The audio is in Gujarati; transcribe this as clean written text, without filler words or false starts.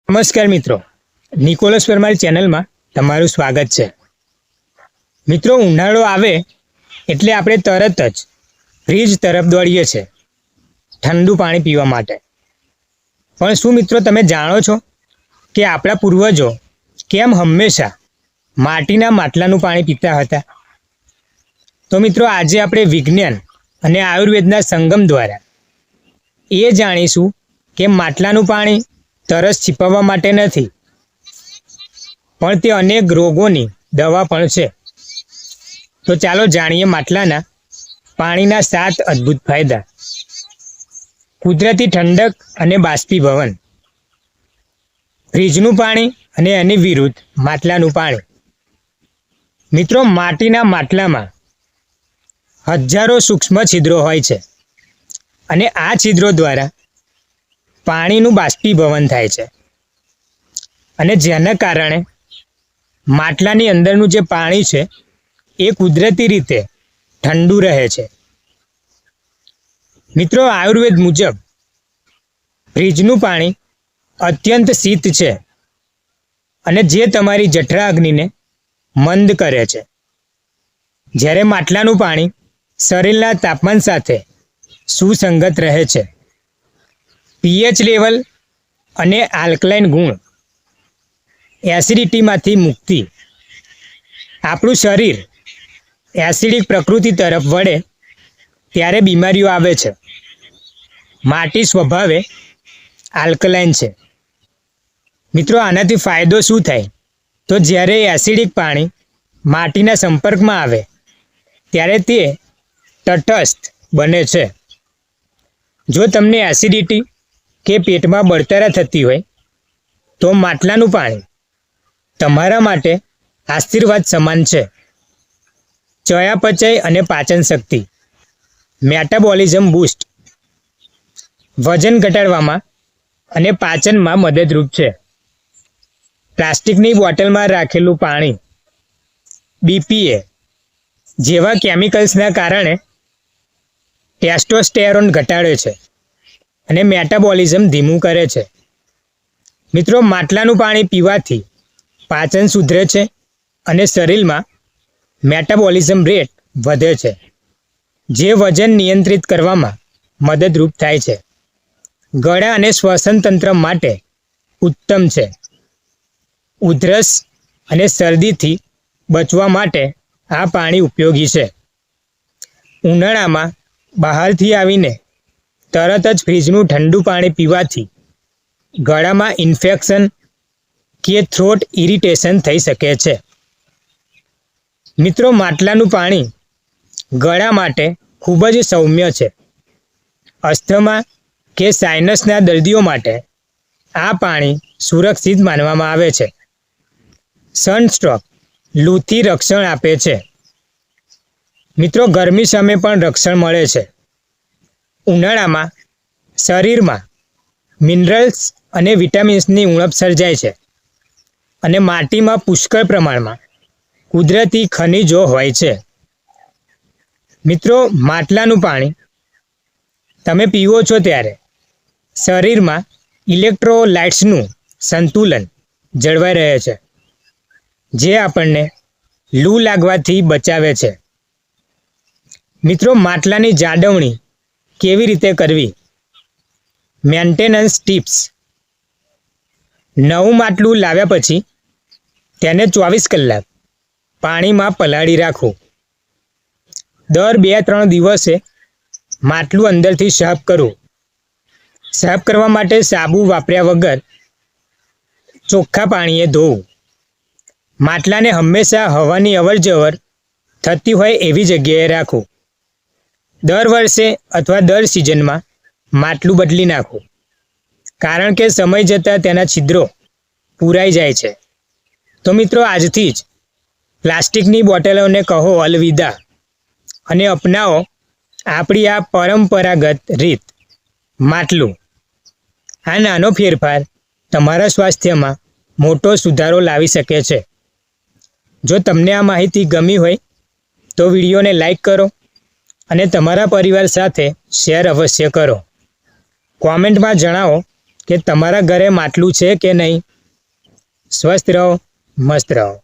નમસ્કાર મિત્રો, નિકોલસ પરમાર ચેનલમાં તમારું સ્વાગત છે। મિત્રો, ઉનાળો આવે એટલે આપણે તરત જ ફ્રીજ તરફ દોડીએ છીએ ઠંડુ પાણી પીવા માટે। પણ શું મિત્રો તમે જાણો છો કે આપણા પૂર્વજો કેમ હંમેશા માટીના માટલાનું પાણી પીતા હતા? તો મિત્રો આજે આપણે વિજ્ઞાન અને આયુર્વેદના સંગમ દ્વારા એ જાણીશું કે માટલાનું પાણી તરસ છીપવવા માટે નથી, પણ તે અનેક રોગોની દવા પણ છે। તો ચાલો જાણીએ માટલાના પાણીના 7 અદ્ભુત ફાયદા। કુદરતી ઠંડક અને બાષ્પીભવન। ફ્રીજનું પાણી અને એની વિરુદ્ધ માટલાનું પાણી। મિત્રો, માટીના માટલામાં હજારો સૂક્ષ્મ છિદ્રો હોય છે અને આ છિદ્રો દ્વારા પાણીનું બાષ્પીભવન થાય છે અને જેના કારણે માટલાની અંદરનું જે પાણી છે એ કુદરતી રીતે ઠંડુ રહે છે। મિત્રો, આયુર્વેદ મુજબ ફ્રીજનું પાણી અત્યંત શીત છે અને જે તમારી જઠરાગ્નિને મંદ કરે છે, જ્યારે માટલાનું પાણી શરીરના તાપમાન સાથે સુસંગત રહે છે। પીએચ લેવલ અને આલ્કલાઇન ગુણ, એસિડિટીમાંથી મુક્તિ। આપણું શરીર એસિડિક પ્રકૃતિ તરફ વળે ત્યારે બીમારીઓ આવે છે। માટી સ્વભાવે આલ્કલાઇન છે। મિત્રો, આનાથી ફાયદો શું થાય? તો જ્યારે એસિડિક પાણી માટીના સંપર્કમાં આવે ત્યારે તે તટસ્થ બને છે। જો તમને એસિડિટી કે પેટમાં બળતરા થતી હોય તો માટલાનું પાણી તમારા માટે આશીર્વાદ સમાન છે। ચયાપચય અને પાચન શક્તિ, મેટાબોલિઝમ બૂસ્ટ, વજન ઘટાડવામાં અને પાચનમાં મદદરૂપ છે। પ્લાસ્ટિકની બોટલમાં રાખેલું પાણી બીપીએ જેવા કેમિકલ્સના કારણે ટેસ્ટોસ્ટેરોન ઘટાડે છે અને મેટાબોલિઝમ ધીમું કરે છે। મિત્રો, માટલાનું પાણી પીવાથી પાચન સુધરે છે અને શરીરમાં મેટાબોલિઝમ રેટ વધે છે, જે વજન નિયંત્રિત કરવામાં મદદરૂપ થાય છે। ગળા અને શ્વસન તંત્ર માટે ઉત્તમ છે। ઉધરસ અને શરદીથી બચવા માટે આ પાણી ઉપયોગી છે। ઉનાળામાં બહારથી આવીને તરત જ ફ્રીજનું ઠંડુ પાણી પીવાથી ગળામાં ઇન્ફેક્શન કે થ્રોટ ઇરિટેશન થઈ શકે છે। મિત્રો, માટલાનું પાણી ગળા માટે ખૂબ જ સૌમ્ય છે। અસ્થમા કે સાઇનસના દર્દીઓ માટે આ પાણી સુરક્ષિત માનવામાં આવે છે। સનસ્ટ્રોક, લૂથી રક્ષણ આપે છે। મિત્રો, ગરમી સામે પણ રક્ષણ મળે છે। ઉનાળામાં શરીરમાં મિનરલ્સ અને વિટામિન્સની ઉણપ સર્જાય છે અને માટીમાં પુષ્કળ પ્રમાણમાં કુદરતી ખનિજો હોય છે। મિત્રો, માટલાનું પાણી તમે પીવો છો ત્યારે શરીરમાં ઇલેક્ટ્રોલાઇટ્સનું સંતુલન જળવાઈ રહે છે, જે આપણને લૂ લાગવાથી બચાવે છે। મિત્રો, માટલાની જાળવણી કેવી રીતે કરવી? Maintenance tips. નવું માટલું લાવ્યા પછી તેને 24 કલાક પાણીમાં પલાળી રાખવું। દર 2-3 દિવસે માટલું અંદરથી સાફ કરવું। સાફ કરવા માટે સાબુ વાપર્યા વગર ચોખ્ખા પાણીએ ધોવું। માટલાને હંમેશા હવાની અવરજવર થતી હોય એવી જગ્યાએ રાખવું। દર વર્ષે અથવા દર સિઝનમાં માટલું બદલી નાખવું, કારણ કે સમય જતાં તેના છિદ્રો પૂરાઈ જાય છે। તો મિત્રો, આજથી જ પ્લાસ્ટિકની બોટલોને કહો અલવિદા અને અપનાવો આપણી આ પરંપરાગત રીત, માટલું। આ નાનો ફેરફાર તમારા સ્વાસ્થ્યમાં મોટો સુધારો લાવી શકે છે। જો તમને આ માહિતી ગમી હોય તો વિડીયોને લાઈક કરો અને તમારા પરિવાર સાથે શેર અવશ્ય કરો। કોમેન્ટમાં જણાવો કે તમારા ઘરે માટલું છે કે નહીં. સ્વસ્થ રહો, મસ્ત રહો.